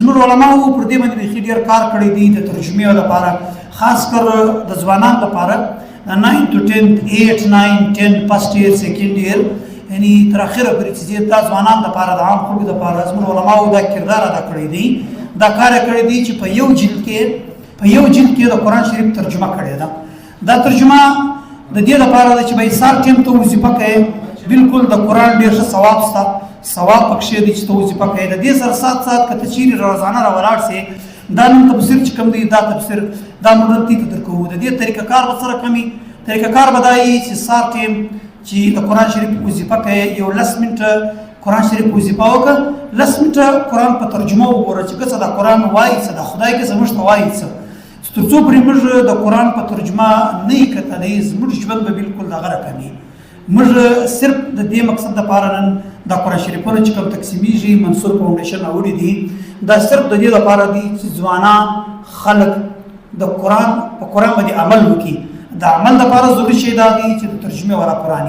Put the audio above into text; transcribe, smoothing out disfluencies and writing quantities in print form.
زموږ علماو پر دې باندې بیخي ډېر کار کړی دی د ترجمې لپاره، خاص کر د ځوانانو لپاره 9 to 10 8 9 10 فرست ایئر سیکنډ ایئر یعنی تر اخره پورې چې دا ځوانان لپاره د عام خلکو لپاره زموږ علماو دا کردار ادا کړی دی، دا کار کړی دی چې په یو جلد کې د قرآن شریف ترجمه کړې ده. دا ترجمه د دې لپاره ده چې به سار ټیم ته وظیفه کوي، بالکل د قرآن ډېر ښه ثواب شته، ثواب پکښې دی چې ته وظیفه کوي. د دې سره سات که ته چیرې روزانه راولاړ سې، دا نن تفسیر چې کوم دی دا تفسیر دا موږ ته درکوو. د دې طریقه کار به سره کوي، طریقه کار به دا وي چې سار ټیم چې د قرآن شریف وظیفه کوي یو 10 منټه قرآن شریف وظیفه وکړه، 10 منټه قرآن په ترجمه وګوره چې څه د قرآن وایي، څه د خدای کې زموږ ته وایي څه. تر څو پورې موږ د قرآن په ترجمه نه یې کتلی، زموږ ژوند به بالکل دغه رقمي. موږ صرف د دې مقصد دپاره نن دا قرآن شریفونه چې کوم تقسیمیږي منصور فاونډیشن راوړي دي، دا صرف د دې لپاره دي چې ځوانان خلک د قرآن په قرآن باندې عمل وکړي. د عمل لپاره ضروري شی دا دی چې د ترجمې والا قرآن